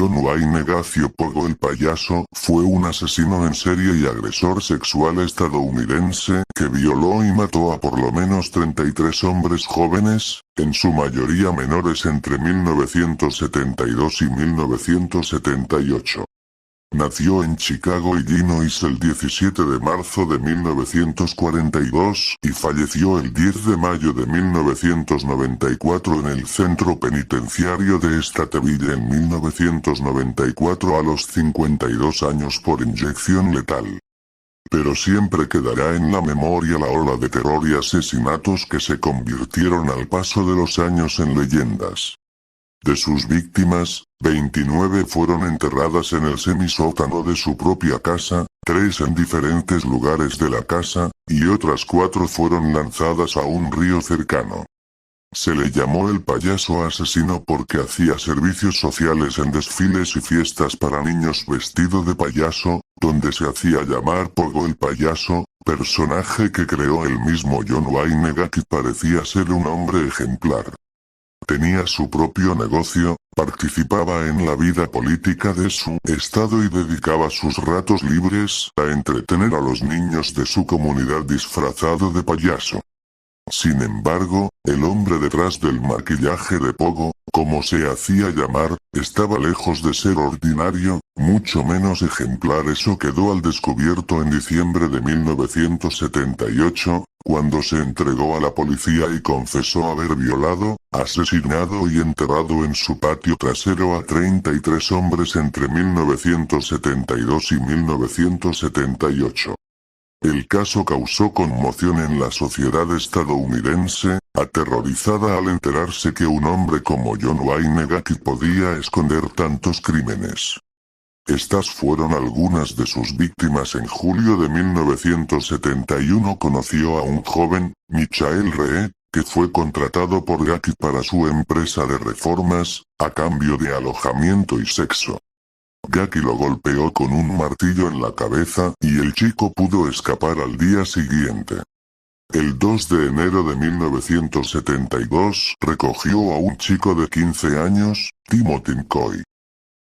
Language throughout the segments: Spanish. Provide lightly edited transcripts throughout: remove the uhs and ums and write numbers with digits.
John Wayne Gacy Pogo el payaso fue un asesino en serie y agresor sexual estadounidense que violó y mató a por lo menos 33 hombres jóvenes, en su mayoría menores entre 1972 y 1978. Nació en Chicago, Illinois el 17 de marzo de 1942 y falleció el 10 de mayo de 1994 en el centro penitenciario de Stateville en 1994 a los 52 años por inyección letal. Pero siempre quedará en la memoria la ola de terror y asesinatos que se convirtieron al paso de los años en leyendas. De sus víctimas, 29 fueron enterradas en el semisótano de su propia casa, 3 en diferentes lugares de la casa, y otras 4 fueron lanzadas a un río cercano. Se le llamó el payaso asesino porque hacía servicios sociales en desfiles y fiestas para niños vestido de payaso, donde se hacía llamar Pogo el payaso, personaje que creó el mismo John Wayne Gacy. Parecía ser un hombre ejemplar. Tenía su propio negocio, participaba en la vida política de su estado y dedicaba sus ratos libres a entretener a los niños de su comunidad disfrazado de payaso. Sin embargo, el hombre detrás del maquillaje de Pogo, como se hacía llamar, estaba lejos de ser ordinario, mucho menos ejemplar. Eso quedó al descubierto en diciembre de 1978, cuando se entregó a la policía y confesó haber violado, asesinado y enterrado en su patio trasero a 33 hombres entre 1972 y 1978. El caso causó conmoción en la sociedad estadounidense, aterrorizada al enterarse que un hombre como John Wayne Gacy podía esconder tantos crímenes. Estas fueron algunas de sus víctimas. En julio de 1971 conoció a un joven, Michael Rhee, que fue contratado por Gacy para su empresa de reformas, a cambio de alojamiento y sexo. Gacy lo golpeó con un martillo en la cabeza y el chico pudo escapar al día siguiente. El 2 de enero de 1972 recogió a un chico de 15 años, Timothy McCoy.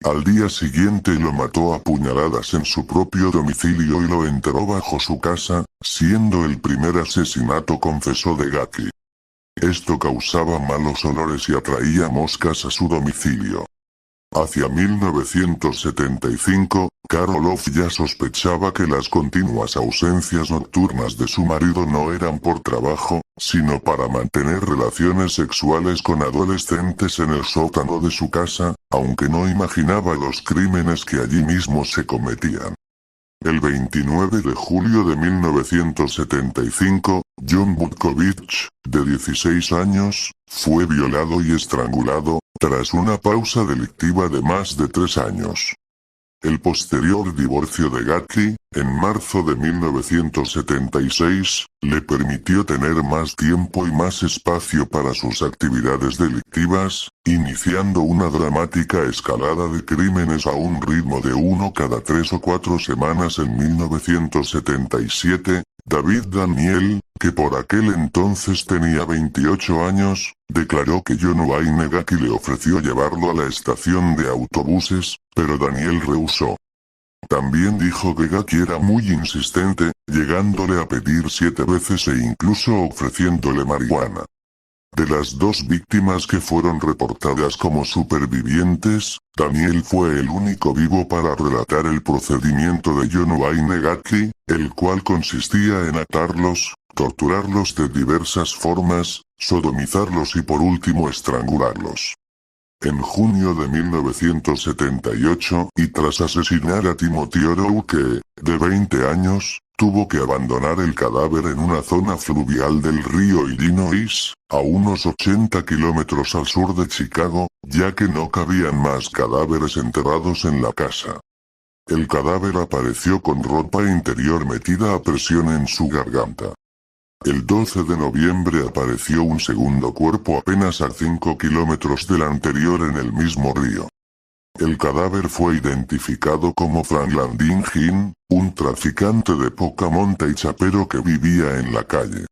Al día siguiente lo mató a puñaladas en su propio domicilio y lo enterró bajo su casa, siendo el primer asesinato confeso de Gacy. Esto causaba malos olores y atraía moscas a su domicilio. Hacia 1975, Karoloff ya sospechaba que las continuas ausencias nocturnas de su marido no eran por trabajo, sino para mantener relaciones sexuales con adolescentes en el sótano de su casa, aunque no imaginaba los crímenes que allí mismo se cometían. El 29 de julio de 1975, John Butkovich, de 16 años, fue violado y estrangulado, tras una pausa delictiva de más de 3 años. El posterior divorcio de Gacy, en marzo de 1976, le permitió tener más tiempo y más espacio para sus actividades delictivas, iniciando una dramática escalada de crímenes a un ritmo de 1 cada 3 o 4 semanas. En 1977, David Daniel, que por aquel entonces tenía 28 años, declaró que John Wayne Gacy le ofreció llevarlo a la estación de autobuses, pero Daniel rehusó. También dijo que Gacy era muy insistente, llegándole a pedir 7 veces e incluso ofreciéndole marihuana. De las 2 víctimas que fueron reportadas como supervivientes, Daniel fue el único vivo para relatar el procedimiento de John Wayne Gacy, el cual consistía en atarlos, torturarlos de diversas formas, sodomizarlos y por último estrangularlos. En junio de 1978, y tras asesinar a Timothy O'Rourke, de 20 años, tuvo que abandonar el cadáver en una zona fluvial del río Illinois, a unos 80 kilómetros al sur de Chicago, ya que no cabían más cadáveres enterrados en la casa. El cadáver apareció con ropa interior metida a presión en su garganta. El 12 de noviembre apareció un segundo cuerpo apenas a 5 kilómetros del anterior en el mismo río. El cadáver fue identificado como Franklin Dean, un traficante de poca monta y chapero que vivía en la calle.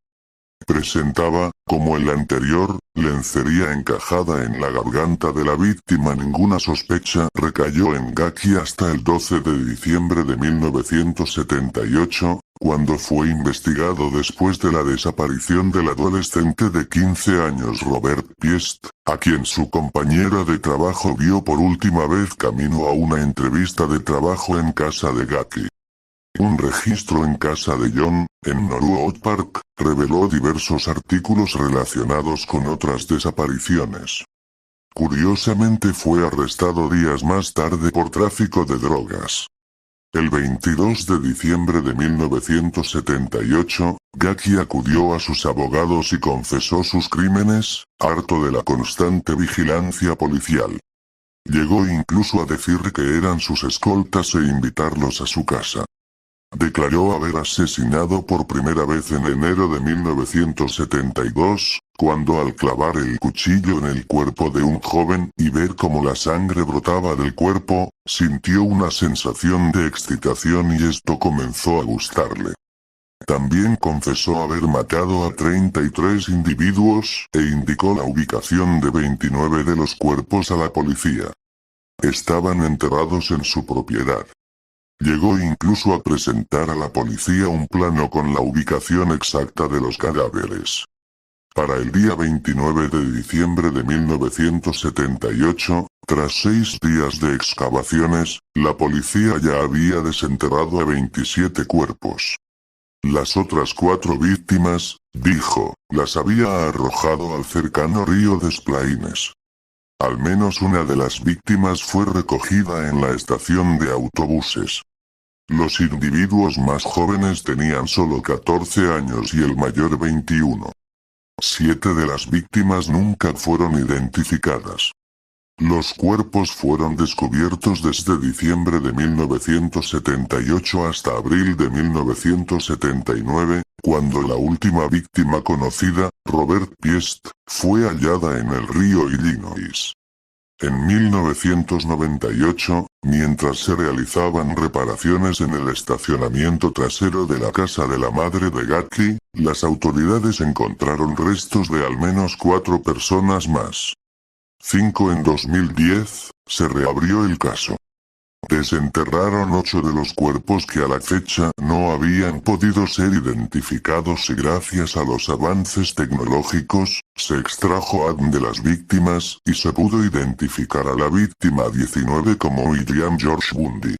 Presentaba, como el anterior, lencería encajada en la garganta de la víctima. Ninguna sospecha recayó en Gaki hasta el 12 de diciembre de 1978, cuando fue investigado después de la desaparición del adolescente de 15 años Robert Piest, a quien su compañera de trabajo vio por última vez camino a una entrevista de trabajo en casa de Gaki. Un registro en casa de John, en Norwood Park, reveló diversos artículos relacionados con otras desapariciones. Curiosamente fue arrestado días más tarde por tráfico de drogas. El 22 de diciembre de 1978, Gaki acudió a sus abogados y confesó sus crímenes, harto de la constante vigilancia policial. Llegó incluso a decir que eran sus escoltas e invitarlos a su casa. Declaró haber asesinado por primera vez en enero de 1972, cuando al clavar el cuchillo en el cuerpo de un joven y ver cómo la sangre brotaba del cuerpo, sintió una sensación de excitación y esto comenzó a gustarle. También confesó haber matado a 33 individuos e indicó la ubicación de 29 de los cuerpos a la policía. Estaban enterrados en su propiedad. Llegó incluso a presentar a la policía un plano con la ubicación exacta de los cadáveres. Para el día 29 de diciembre de 1978, tras 6 días de excavaciones, la policía ya había desenterrado a 27 cuerpos. Las otras 4 víctimas, dijo, las había arrojado al cercano río Des Plaines. Al menos una de las víctimas fue recogida en la estación de autobuses. Los individuos más jóvenes tenían solo 14 años y el mayor 21. 7 de las víctimas nunca fueron identificadas. Los cuerpos fueron descubiertos desde diciembre de 1978 hasta abril de 1979, cuando la última víctima conocida, Robert Piest, fue hallada en el río Illinois. En 1998, mientras se realizaban reparaciones en el estacionamiento trasero de la casa de la madre de Gaki, las autoridades encontraron restos de al menos 4 personas más. 5 en 2010, se reabrió el caso. Desenterraron 8 de los cuerpos que a la fecha no habían podido ser identificados y gracias a los avances tecnológicos, se extrajo ADN de las víctimas y se pudo identificar a la víctima 19 como William George Bundy.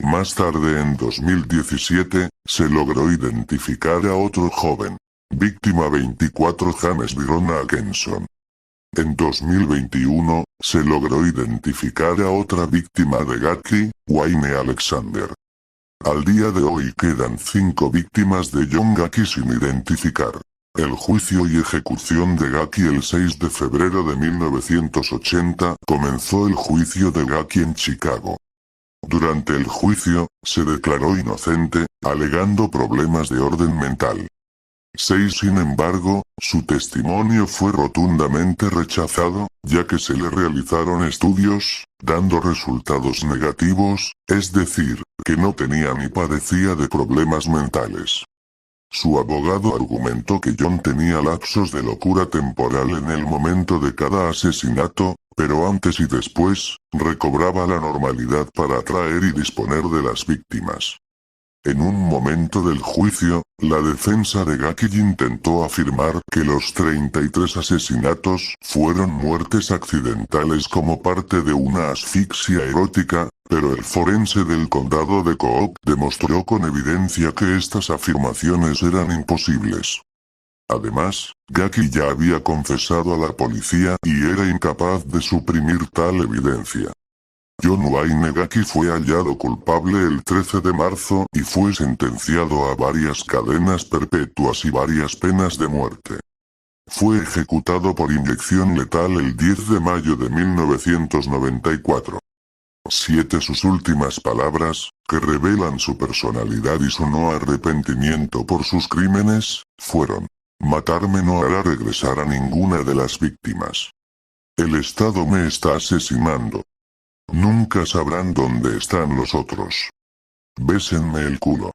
Más tarde en 2017, se logró identificar a otro joven, víctima 24 James Byron Atkinson. En 2021, se logró identificar a otra víctima de Gaki, Wayne Alexander. Al día de hoy quedan 5 víctimas de John Gaki sin identificar. El juicio y ejecución de Gaki el 6 de febrero de 1980 comenzó el juicio de Gaki en Chicago. Durante el juicio, se declaró inocente, alegando problemas de orden mental. Sin embargo, su testimonio fue rotundamente rechazado, ya que se le realizaron estudios, dando resultados negativos, es decir, que no tenía ni padecía de problemas mentales. Su abogado argumentó que John tenía lapsos de locura temporal en el momento de cada asesinato, pero antes y después, recobraba la normalidad para atraer y disponer de las víctimas. En un momento del juicio, la defensa de Gaki intentó afirmar que los 33 asesinatos fueron muertes accidentales como parte de una asfixia erótica, pero el forense del condado de Cook demostró con evidencia que estas afirmaciones eran imposibles. Además, Gaki ya había confesado a la policía y era incapaz de suprimir tal evidencia. John Wayne Gaki fue hallado culpable el 13 de marzo y fue sentenciado a varias cadenas perpetuas y varias penas de muerte. Fue ejecutado por inyección letal el 10 de mayo de 1994. Sus últimas palabras, que revelan su personalidad y su no arrepentimiento por sus crímenes, fueron: matarme no hará regresar a ninguna de las víctimas. El Estado me está asesinando. Nunca sabrán dónde están los otros. Bésenme el culo.